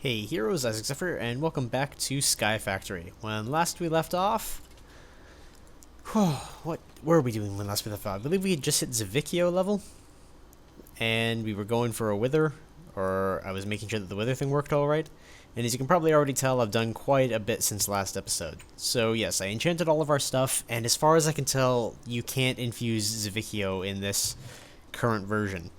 Hey heroes, Zephyr, and welcome back to Sky Factory. When last we left off... what were we doing when last we left off? I believe we had just hit Zephyr level, and we were going for a wither, or I was making sure that the wither thing worked alright. And as you can probably already tell, I've done quite a bit since last episode. So yes, I enchanted all of our stuff, and as far as I can tell, you can't infuse Zephyr in this current version.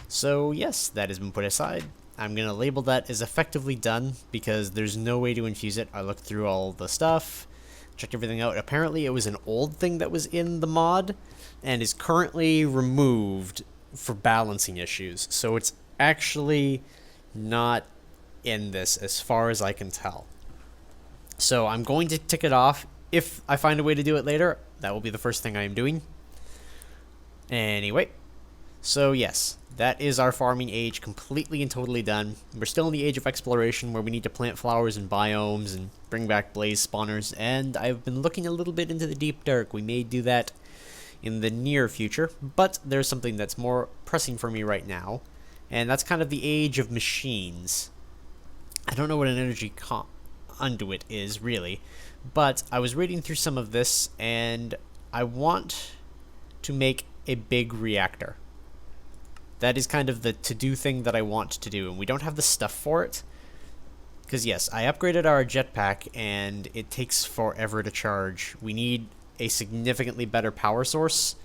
So yes, that has been put aside. I'm going to label that as effectively done because there's no way to infuse it. I looked through all the stuff, checked everything out. Apparently it was an old thing that was in the mod and is currently removed for balancing issues. So it's actually not in this as far as I can tell. So I'm going to tick it off. If I find a way to do it later, that will be the first thing I am doing. Anyway, so yes, that is our farming age completely and totally done. We're still in the age of exploration where we need to plant flowers and biomes and bring back blaze spawners, and I've been looking a little bit into the deep dark. We may do that in the near future, but there's something that's more pressing for me right now, and that's kind of the age of machines. I don't know what an energy conduit is really, but I was reading through some of this and I want to make a big reactor. That is kind of the to-do thing that I want to do, and we don't have the stuff for it. Because yes, I upgraded our jetpack, and it takes forever to charge. We need a significantly better power source,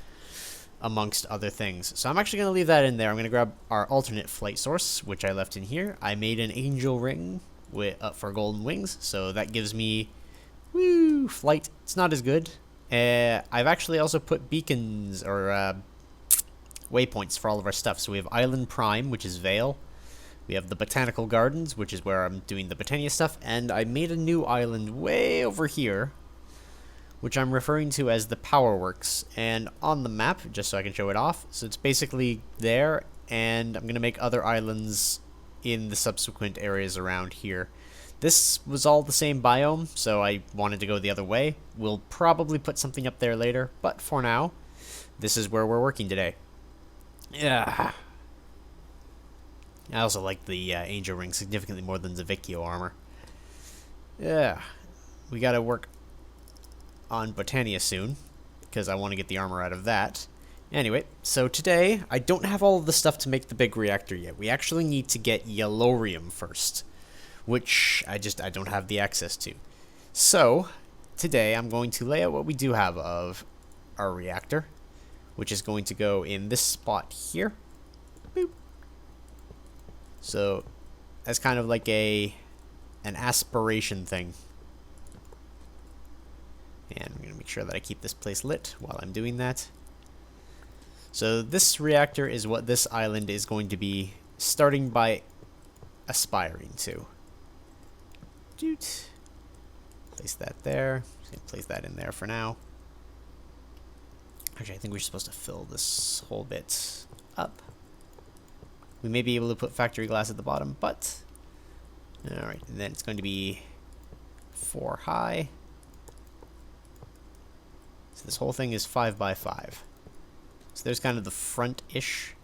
amongst other things. So I'm actually going to leave that in there. I'm going to grab our alternate flight source, which I left in here. I made an angel ring for golden wings, so that gives me flight. It's not as good. I've actually also put beacons, or waypoints for all of our stuff. So we have Island Prime, which is Vale. We have the Botanical Gardens, which is where I'm doing the Botania stuff. And I made a new island way over here, which I'm referring to as the Powerworks. And on the map, just so I can show it off, so it's basically there, and I'm going to make other islands in the subsequent areas around here. This was all the same biome, so I wanted to go the other way. We'll probably put something up there later, but for now, this is where we're working today. Yeah. I also like the angel ring significantly more than the Zephyr armor. Yeah. We gotta work on Botania soon, because I want to get the armor out of that. Anyway, so today, I don't have all of the stuff to make the big reactor yet. We actually need to get yellorium first, which I don't have the access to. So, today I'm going to lay out what we do have of our reactor, which is going to go in this spot here. Boop. So that's kind of like an aspiration thing. And I'm going to make sure that I keep this place lit while I'm doing that. So this reactor is what this island is going to be starting by aspiring to. Doot. Place that there. Just going to place that in there for now. Actually, I think we're supposed to fill this whole bit up. We may be able to put factory glass at the bottom, but... Alright, and then it's going to be 4 high. So this whole thing is 5 by 5. So there's kind of the front-ish.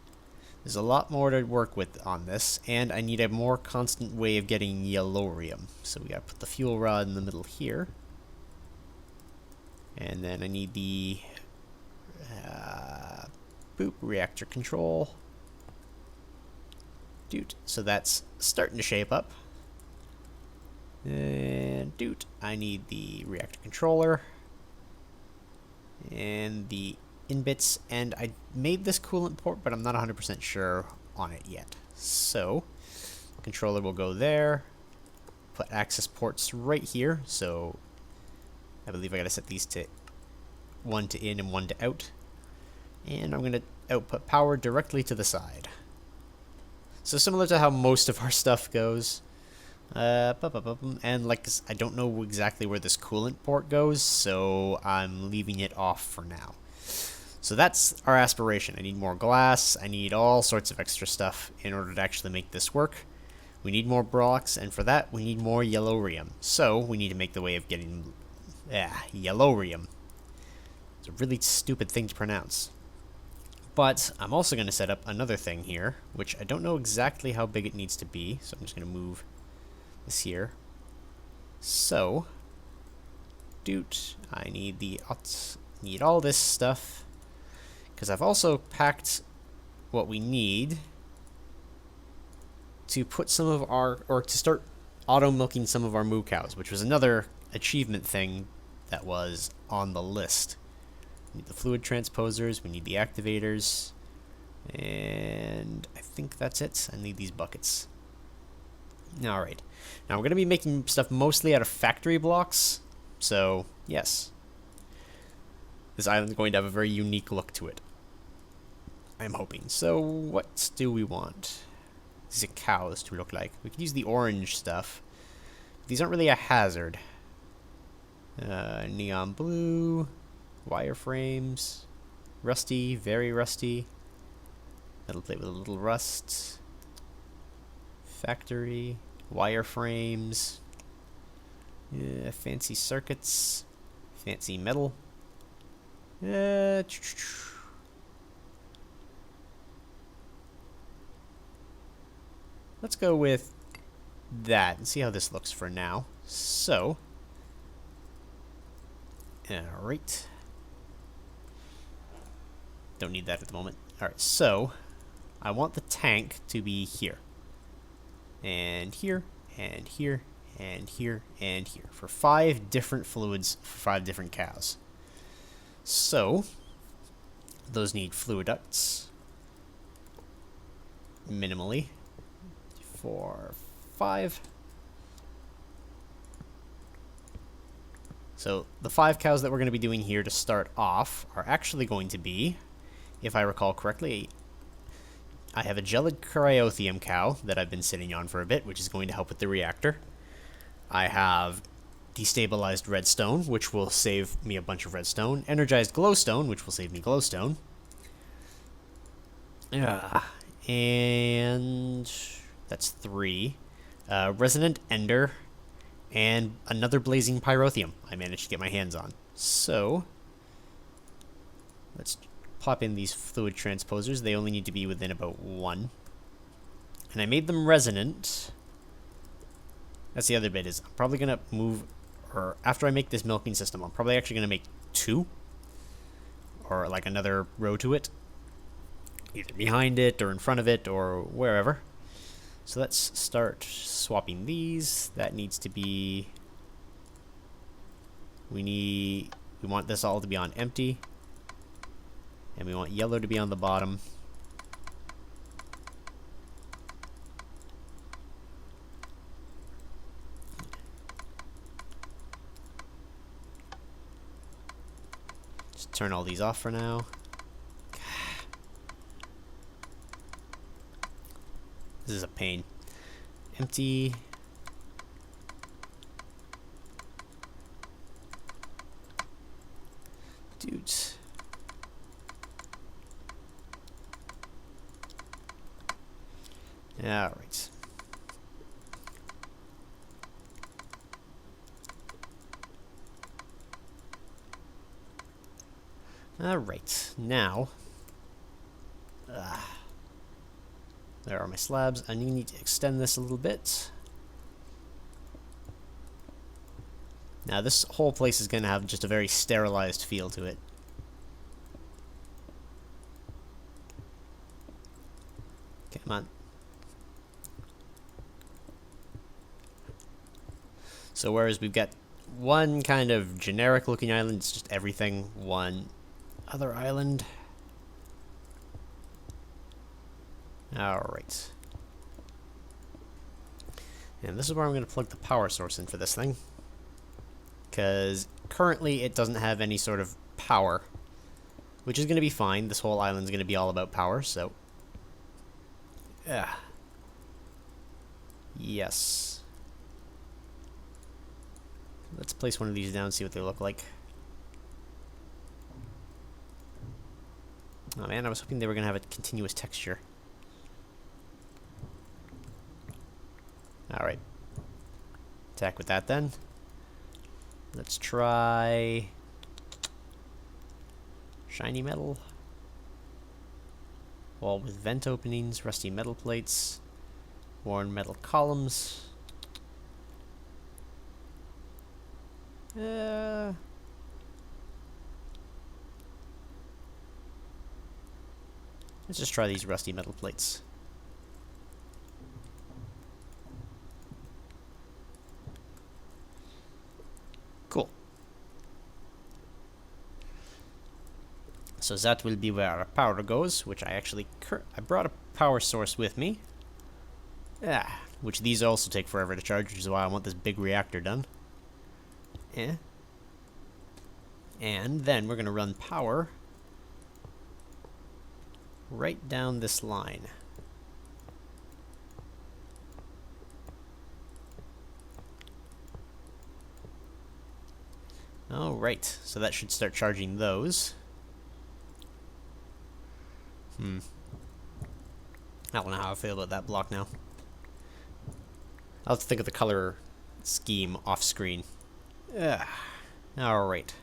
There's a lot more to work with on this, and I need a more constant way of getting yellorium. So we gotta put the fuel rod in the middle here. And then I need the... reactor control. Doot. So that's starting to shape up. And doot. I need the reactor controller. And the in-bits. And I made this coolant port, but I'm not 100% sure on it yet. So, controller will go there. Put access ports right here. So, I believe I gotta set these to 1 to in and 1 to out. And I'm going to output power directly to the side. So similar to how most of our stuff goes. And like, I don't know exactly where this coolant port goes, so I'm leaving it off for now. So that's our aspiration. I need more glass. I need all sorts of extra stuff in order to actually make this work. We need more blocks, and for that, we need more yellorium. So we need to make the way of getting yellorium. It's a really stupid thing to pronounce. But I'm also going to set up another thing here, which I don't know exactly how big it needs to be, so I'm just going to move this here. So, doot, I need need all this stuff, because I've also packed what we need to put some of our, or to start auto milking some of our moo cows, which was another achievement thing that was on the list. We need the fluid transposers, we need the activators, and I think that's it. I need these buckets. Alright, now we're going to be making stuff mostly out of factory blocks, so yes. This island's going to have a very unique look to it, I'm hoping. So what do we want these cows to look like? We could use the orange stuff. These aren't really a hazard. Neon blue, wireframes, rusty, very rusty, metal plate with a little rust, factory, wireframes, fancy circuits, fancy metal. Let's go with that and see how this looks for now. So, alright. Don't need that at the moment. Alright, so I want the tank to be here. And here, and here, and here, and here. For 5 different fluids, for 5 different cows. So, those need fluid ducts. Minimally. 4, 5. So the 5 cows that we're going to be doing here to start off are actually going to be, if I recall correctly, I have a gelid cryotheum cow that I've been sitting on for a bit, which is going to help with the reactor. I have destabilized redstone, which will save me a bunch of redstone. Energized glowstone, which will save me glowstone. And that's 3. Resonant ender. And another blazing pyrotheum I managed to get my hands on. So, let's pop in these fluid transposers. They only need to be within about 1. And I made them resonant. That's the other bit, is I'm probably going to move, or after I make this milking system, I'm probably actually going to make 2. Or like another row to it. Either behind it, or in front of it, or wherever. So let's start swapping these. That needs to be... We want this all to be on empty. And we want yellow to be on the bottom. Just turn all these off for now. This is a pain. Empty. Dudes. Alright. Alright, now... there are my slabs. I need to extend this a little bit. Now this whole place is going to have just a very sterilized feel to it. Come on. So whereas we've got one kind of generic looking island, it's just everything. One other island. Alright. And this is where I'm going to plug the power source in for this thing. Because currently it doesn't have any sort of power. Which is going to be fine. This whole island's going to be all about power, so... Yes. Let's place one of these down, see what they look like. Oh man, I was hoping they were going to have a continuous texture. Alright. Attack with that then. Let's try... shiny metal. Wall with vent openings, rusty metal plates, worn metal columns. Let's just try these rusty metal plates. Cool. So that will be where our power goes, which I actually I brought a power source with me. Which these also take forever to charge, which is why I want this big reactor done. And then we're going to run power right down this line. Alright, so that should start charging those. I don't know how I feel about that block now. I'll have to think of the color scheme off screen. Alright.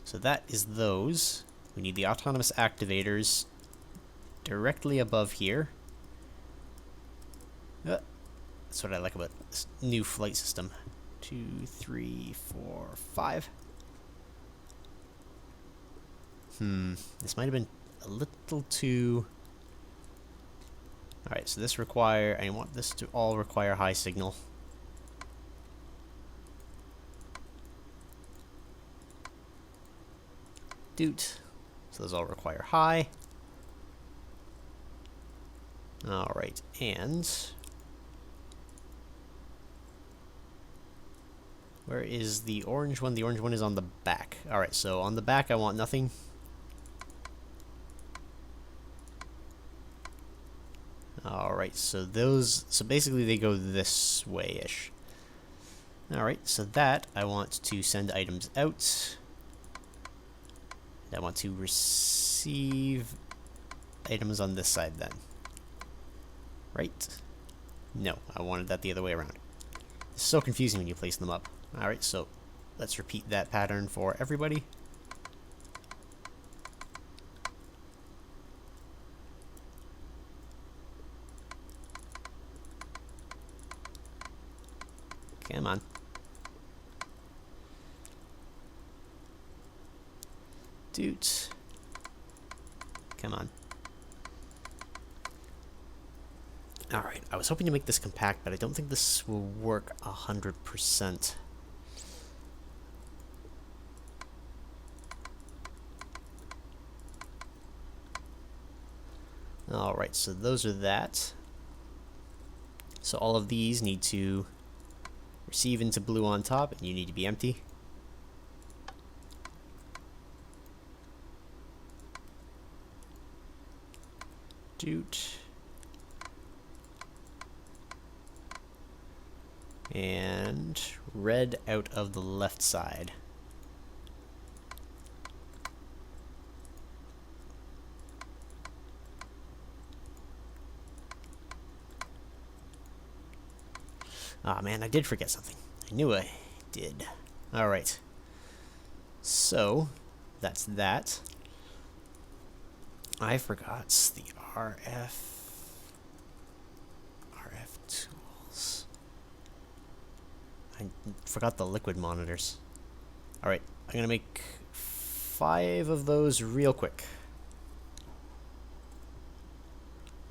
So that is those. We need the autonomous activators directly above here. That's what I like about this new flight system. 2, 3, 4, 5. This might have been a little too... Alright, so this I want this to all require high signal. Doot. So those all require high. Alright, and... where is the orange one? The orange one is on the back. Alright, so on the back I want nothing. Alright, so basically they go this way-ish. Alright, so that I want to send items out. I want to receive items on this side then. Right? No, I wanted that the other way around. It's so confusing when you place them up. Alright, so let's repeat that pattern for everybody. Come on. Doot. Come on. Alright, I was hoping to make this compact, but I don't think this will work 100%. Alright, so those are that. So all of these need to receive into blue on top, and you need to be empty. Doot. And red out of the left side. Ah, man, I did forget something. I knew I did. Alright. So, that's that. I forgot the RF tools. I forgot the liquid monitors. Alright, I'm gonna make 5 of those real quick.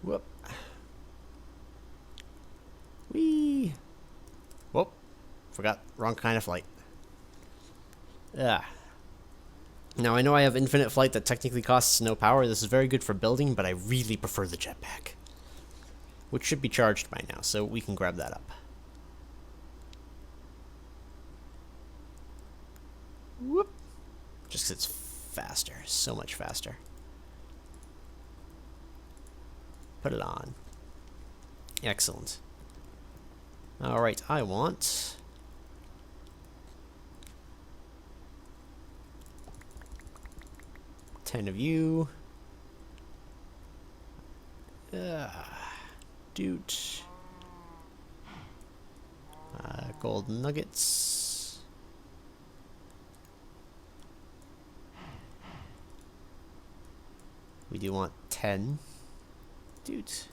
Whoop. Whee! Whoop. Forgot. Wrong kind of flight. Now, I know I have infinite flight that technically costs no power. This is very good for building, but I really prefer the jetpack. Which should be charged by now, so we can grab that up. Whoop. Just 'cause it's faster. So much faster. Put it on. Excellent. Alright, I want... 10 of you. Doot. Gold nuggets. We do want 10. Doot.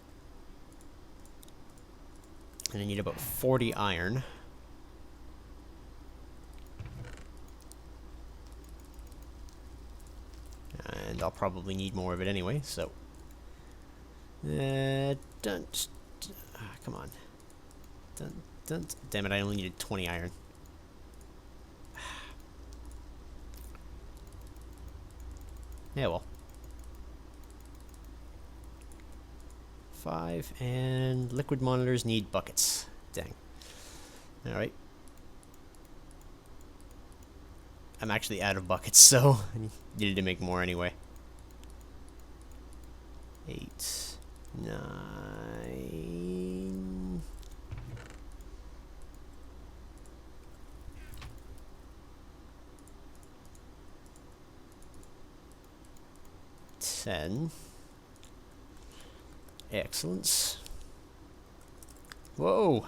And I need about 40 iron. And I'll probably need more of it anyway, so... come on. Damn it, I only needed 20 iron. Yeah, well. 5, and liquid monitors need buckets. Dang. Alright. I'm actually out of buckets, so I needed to make more anyway. 8, 9... 10. Excellent. Whoa!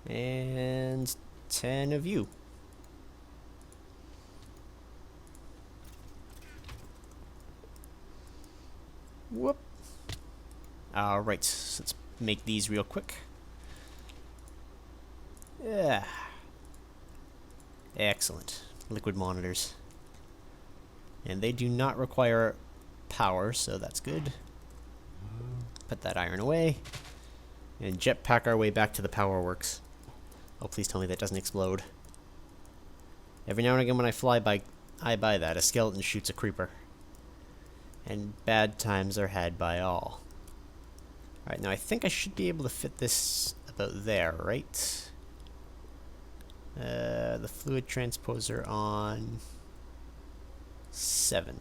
And 10 of you. Whoop. Alright, so let's make these real quick. Yeah. Excellent. Liquid monitors. And they do not require power, so that's good. Put that iron away. And jetpack our way back to the Powerworks. Oh, please tell me that doesn't explode. Every now and again when I by that, a skeleton shoots a creeper. And bad times are had by all. Alright, now I think I should be able to fit this about there, right? The fluid transposer on 7.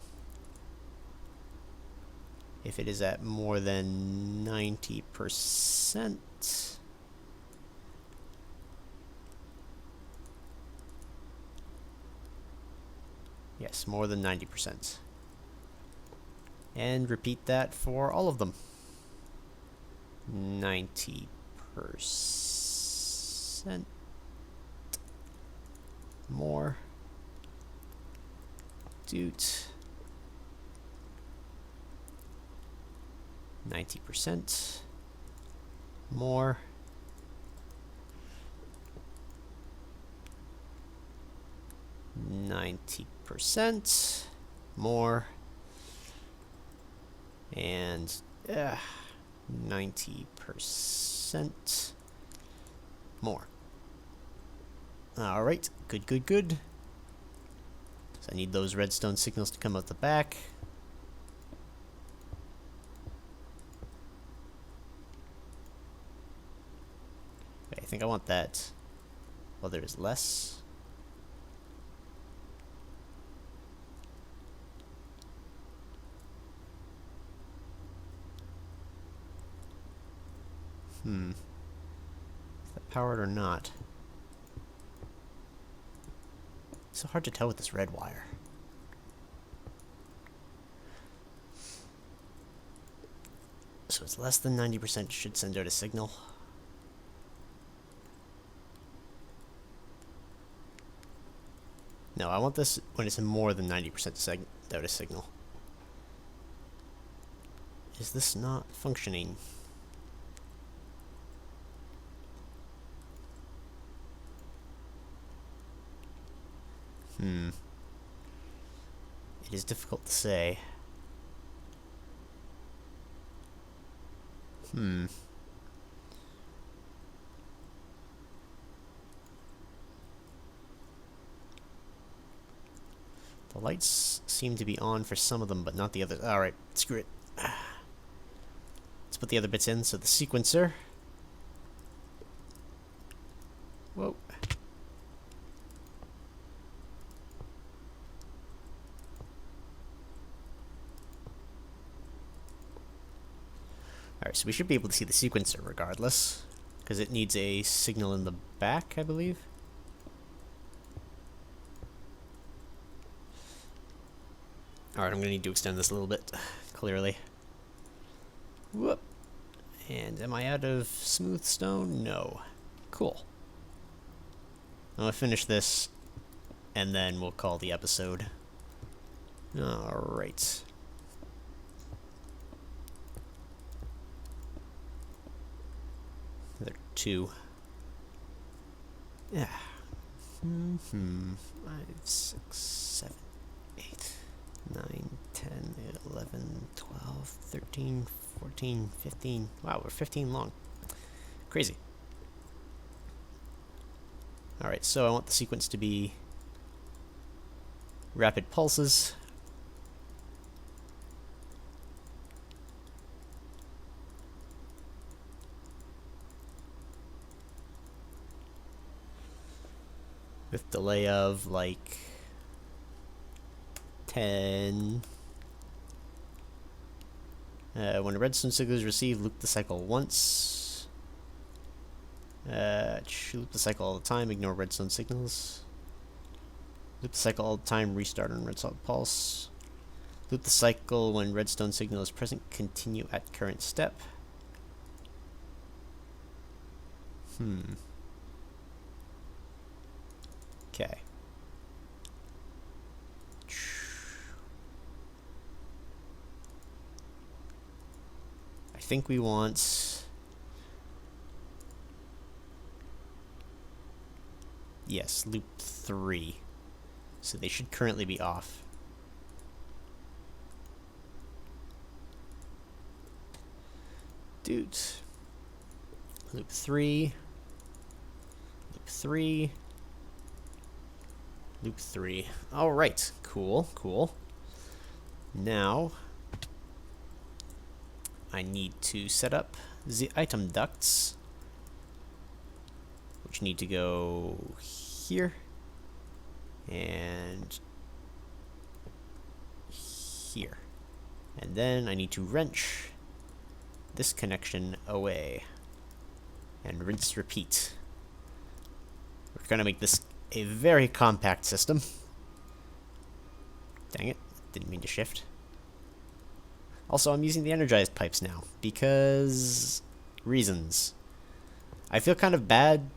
If it is at more than 90%... Yes, more than 90%. And repeat that for all of them. 90%. More. Doot. 90%. More. 90%. More. And 90% more. Alright, good, good, good. So I need those redstone signals to come out the back. Okay, I think I want that. Well, there is less. Is that powered or not? It's so hard to tell with this red wire. So it's less than 90% should send out a signal. No, I want this when it's more than 90% to send out a signal. Is this not functioning? It is difficult to say. The lights seem to be on for some of them, but not the others. Alright, screw it. Let's put the other bits in. So the sequencer. Whoa. Alright, so we should be able to see the sequencer regardless, because it needs a signal in the back, I believe. Alright, I'm going to need to extend this a little bit, clearly. Whoop. And am I out of smooth stone? No. Cool. I'm going to finish this, and then we'll call the episode. Alright. Another 2. Yeah. 5, 6, 7. 8, 9, 10, 11, 12, 13, 14, 15. Wow, we're 15 long. Crazy. Alright, so I want the sequence to be rapid pulses. With delay of like 10. When a redstone signal is received, loop the cycle once. Loop the cycle all the time, ignore redstone signals. Loop the cycle all the time, restart on redstone pulse. Loop the cycle when redstone signal is present, continue at current step. Okay. I think we want... Yes, loop 3. So they should currently be off. Dude. Loop 3. Loop 3. Loop 3. Alright, cool, cool. Now, I need to set up the item ducts, which need to go here, and here. And then I need to wrench this connection away, and rinse repeat. We're gonna make this a very compact system. Dang it, didn't mean to shift. Also, I'm using the energized pipes now, because... reasons. I feel kind of bad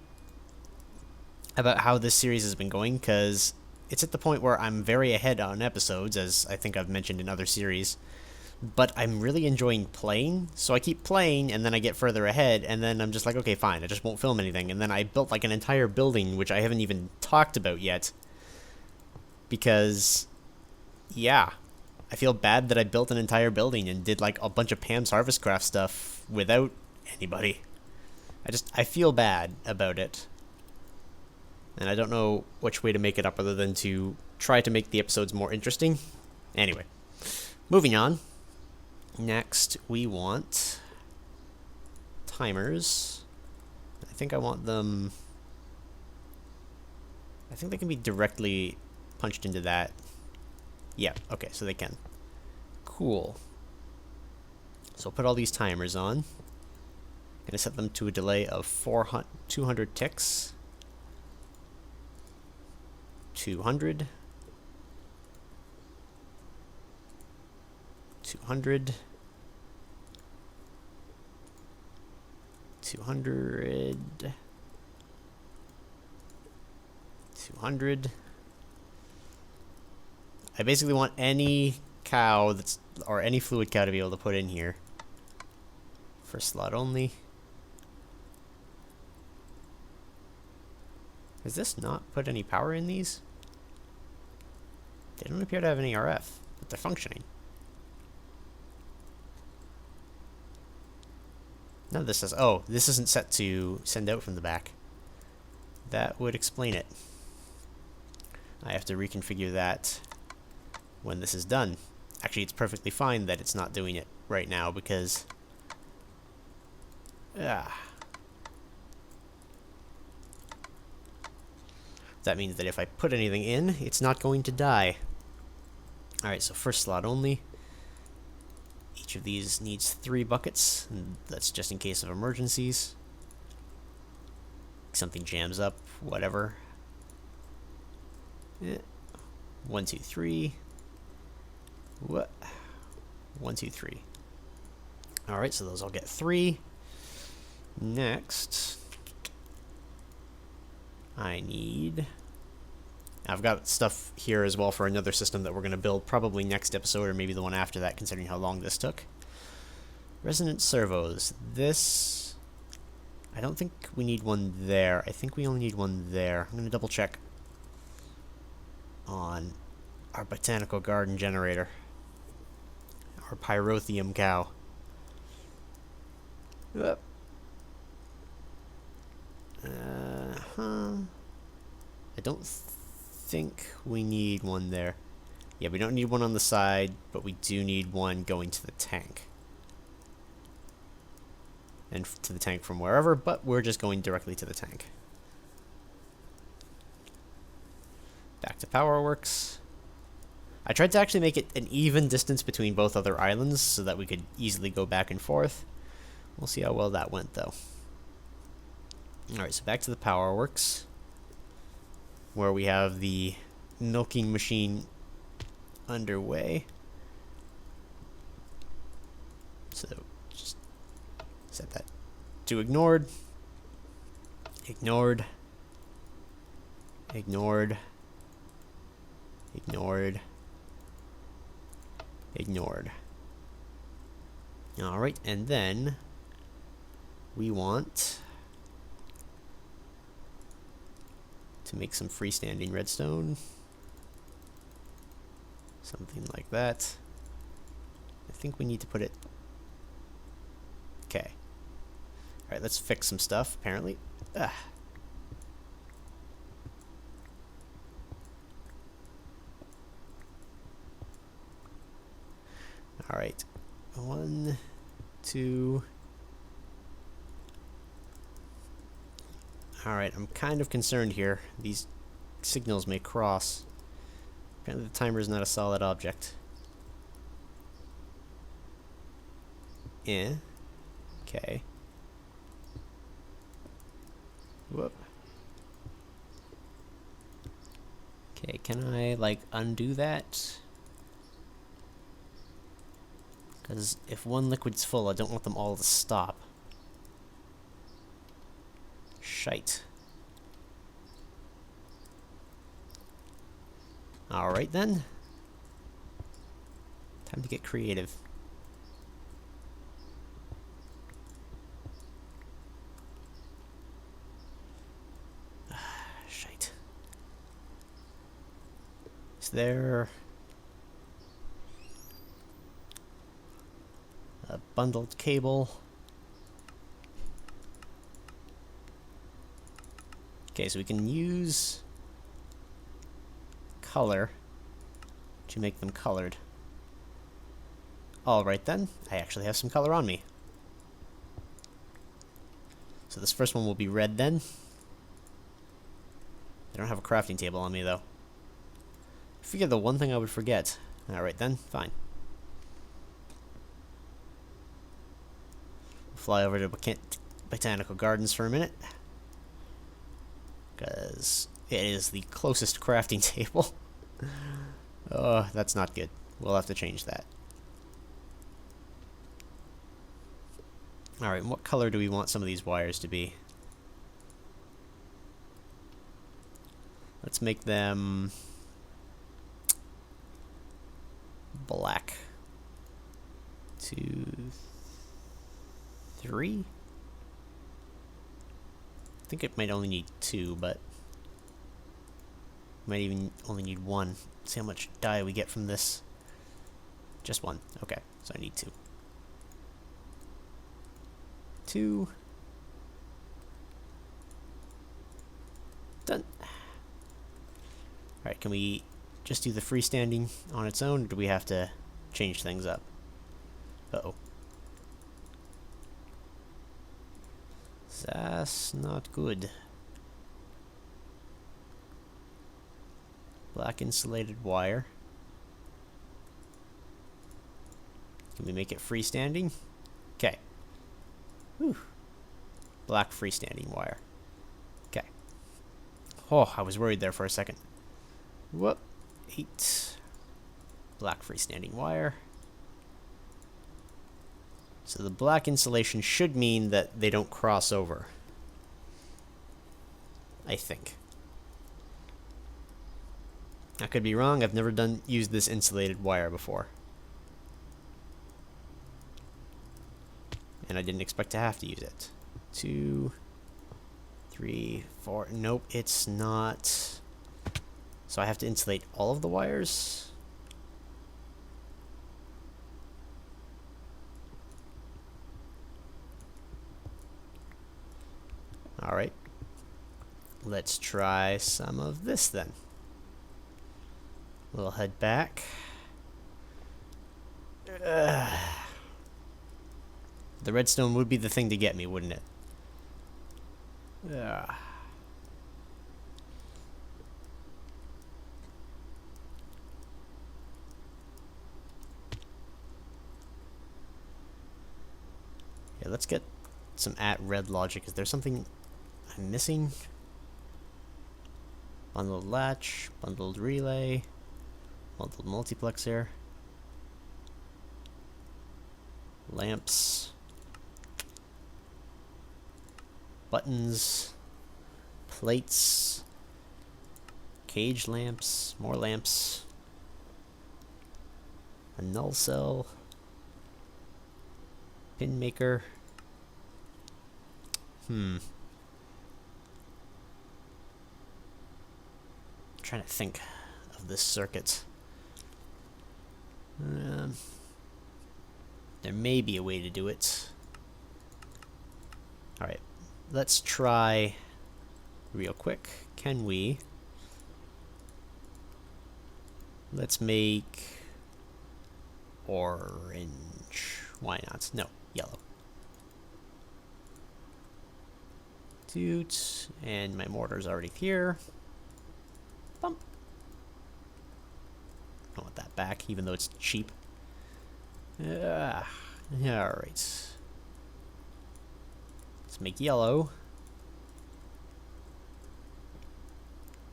about how this series has been going, because it's at the point where I'm very ahead on episodes, as I think I've mentioned in other series, but I'm really enjoying playing, so I keep playing, and then I get further ahead, and then I'm just like, okay, fine, I just won't film anything, and then I built like an entire building, which I haven't even talked about yet, because, yeah, I feel bad that I built an entire building and did like a bunch of Pam's Harvest Craft stuff without anybody. I feel bad about it. And I don't know which way to make it up other than to try to make the episodes more interesting. Anyway, moving on. Next, we want timers. I think I want them... I think they can be directly punched into that. Yeah, okay, so they can. Cool. So I'll put all these timers on. I'm gonna set them to a delay of 200 ticks. 200. 200. 200. 200. I basically want any cow that's, or any fluid cow to be able to put in here. First slot only. Has this not put any power in these? They don't appear to have any RF, but they're functioning. None of this says, oh, this isn't set to send out from the back. That would explain it. I have to reconfigure that when this is done. Actually, it's perfectly fine that it's not doing it right now because... that means that if I put anything in, it's not going to die. Alright, so first slot only. Each of these needs 3 buckets, and that's just in case of emergencies. Something jams up, whatever. 1, 2, 3. What? 1, 2, 3. Alright, so those all get 3. Next, I need... I've got stuff here as well for another system that we're going to build probably next episode or maybe the one after that, considering how long this took. Resonant servos. This... I don't think we need one there. I think we only need one there. I'm going to double check on our botanical garden generator. Our pyrotheum cow. Yep. I don't think we need one there. Yeah, we don't need one on the side, but we do need one going to the tank. And to the tank from wherever, but we're just going directly to the tank. Back to Powerworks. I tried to actually make it an even distance between both other islands so that we could easily go back and forth. We'll see how well that went, though. Alright, so back to the Powerworks, where we have the milking machine underway. So, just set that to ignored. Ignored. Ignored. Ignored. Ignored. Alright, and then we want to make some freestanding redstone. Something like that. I think we need to put it... Okay. Alright, let's fix some stuff, apparently. Ugh. Alright. 1, 2... Alright, I'm kind of concerned here. These signals may cross. Apparently the timer is not a solid object. Yeah. Okay. Whoop. Okay, can I, like, undo that? Because if one liquid's full, I don't want them all to stop. Shite. Alright then. Time to get creative. Shite. Is there a bundled cable? Okay, so we can use color to make them colored. Alright then, I actually have some color on me. So this first one will be red then. I don't have a crafting table on me though. I figured the one thing I would forget. Alright then, fine. Fly over to Botanical Gardens for a minute. Because it is the closest crafting table. Oh, that's not good. We'll have to change that. Alright, what color do we want some of these wires to be? Let's make them black. 2, 3? I think it might only need 2, but might even only need 1. Let's see how much dye we get from this. Just 1. Okay, so I need 2. 2. Done. Alright, can we just do the freestanding on its own, or do we have to change things up? Uh-oh. That's not good. Black insulated wire. Can we make it freestanding? Okay. Whew. Black freestanding wire. Okay. Oh, I was worried there for a second. Whoop. 8. Black freestanding wire. So the black insulation should mean that they don't cross over. I think. I could be wrong. I've never used this insulated wire before. And I didn't expect to have to use it. 2, 3, 4. Nope, it's not So I have to insulate all of the wires. Alright. Let's try some of this then. We'll head back. The redstone would be the thing to get me, wouldn't it? Yeah, let's get some @red logic. Is there something I'm missing? Bundled latch, bundled relay, bundled multiplexer, lamps, buttons, plates, cage lamps, more lamps, a null cell, pin maker. Trying to think of this circuit. There may be a way to do it. Alright, let's try real quick. Can we? Let's make orange. Why not? No, yellow. Doot, and my mortar's already here. Bump. I want that back, even though it's cheap. Alright. Let's make yellow.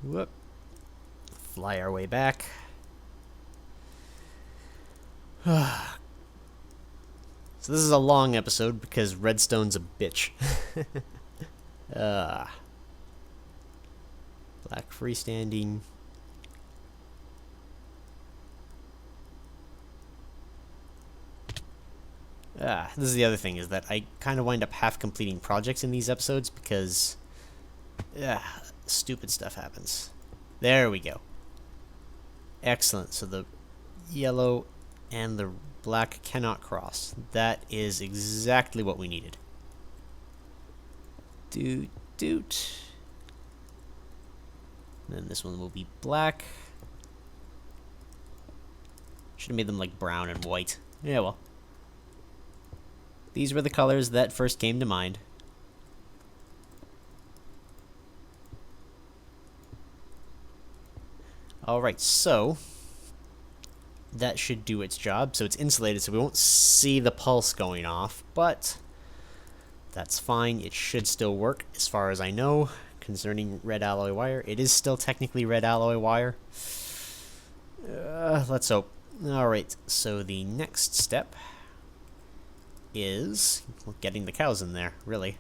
Whoop. Fly our way back. So this is a long episode because redstone's a bitch. Black freestanding. This is the other thing, is that I kind of wind up half completing projects in these episodes because stupid stuff happens. There we go. Excellent. So the yellow and the black cannot cross. That is exactly what we needed. Doot, doot. And then this one will be black. Should have made them like brown and white. Yeah, well. These were the colors that first came to mind. Alright, so that should do its job. So it's insulated, so we won't see the pulse going off, but that's fine. It should still work as far as I know. Concerning red alloy wire, it is still technically red alloy wire. Let's hope. Alright, so the next step is getting the cows in there, really.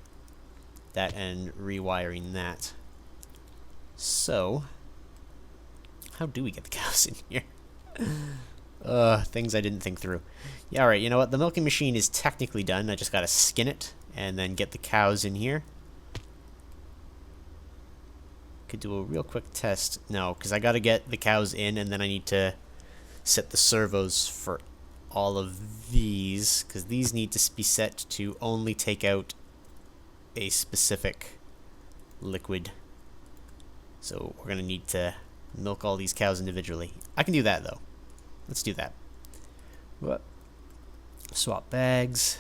That and rewiring that. So, how do we get the cows in here? Things I didn't think through. Yeah, alright, you know what? The milking machine is technically done. I just gotta skin it and then get the cows in here. Could do a real quick test. No, because I gotta get the cows in and then I need to set the servos for all of these, because these need to be set to only take out a specific liquid. So we're gonna need to milk all these cows individually. I can do that though. Let's do that. What? Swap bags.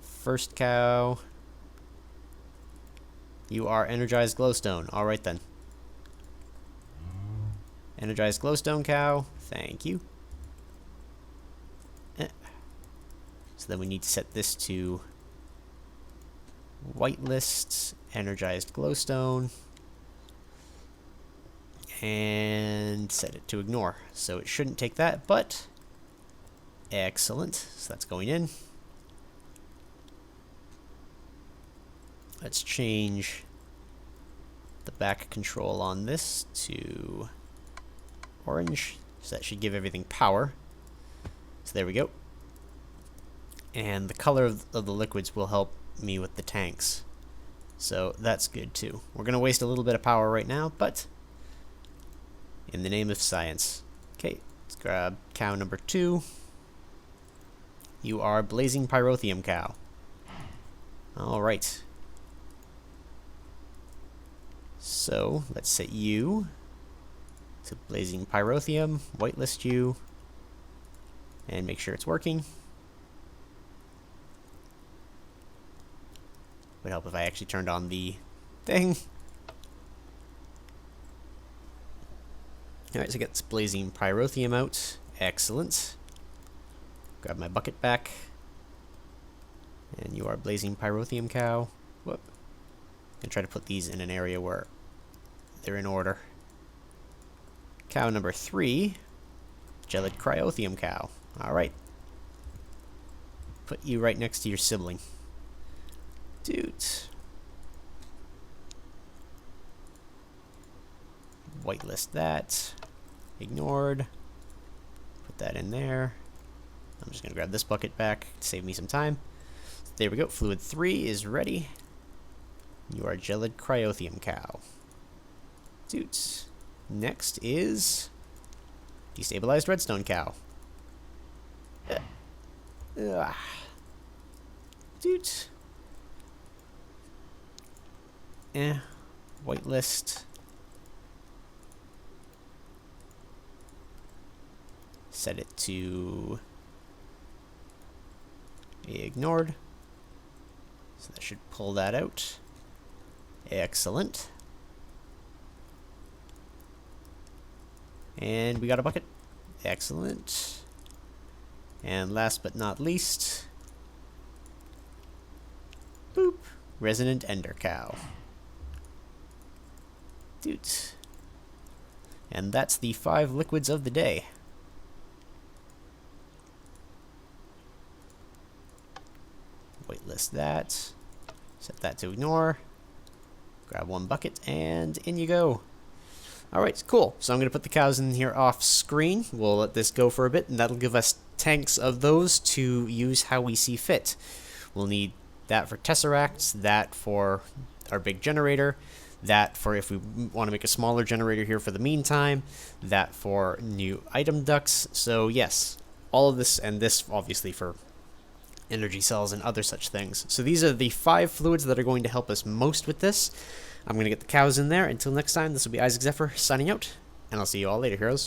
First cow. You are energized glowstone. Alright then. Energized glowstone cow. Thank you. So then we need to set this to whitelist, energized glowstone, and set it to ignore. So it shouldn't take that, but excellent. So that's going in. Let's change the back control on this to orange. So that should give everything power. So there we go. And the color of the liquids will help me with the tanks. So that's good too. We're going to waste a little bit of power right now, but in the name of science. Okay, let's grab cow number 2. You are Blazing Pyrotheum cow. Alright. So, let's set you to Blazing Pyrotheum, whitelist you, and make sure it's working. Would help if I actually turned on the thing. Alright, so get this Blazing Pyrotheum out. Excellent. Grab my bucket back. And you are Blazing Pyrotheum cow. Whoop. And try to put these in an area where they're in order. Cow number 3, Gelid Cryotheum cow. Alright. Put you right next to your sibling. Dude. Whitelist that. Ignored. Put that in there. I'm just going to grab this bucket back to save me some time. There we go. Fluid 3 is ready. You are Gelid Cryotheum cow. Dude. Next is Destabilized Redstone cow. Dude. Whitelist. Set it to be ignored. So that should pull that out. Excellent. And we got a bucket. Excellent. And last but not least, boop, Resonant Ender cow. Dude. And that's the 5 liquids of the day. Whitelist that. Set that to ignore. Grab 1 bucket, and in you go. Alright, cool. So I'm going to put the cows in here off screen. We'll let this go for a bit, and that'll give us tanks of those to use how we see fit. We'll need that for tesseracts, that for our big generator, that for if we want to make a smaller generator here for the meantime, that for new item ducts. So yes, all of this, and this obviously for energy cells and other such things. So these are the 5 fluids that are going to help us most with this. I'm going to get the cows in there. Until next time, this will be Isaac Zephyr signing out, and I'll see you all later, heroes.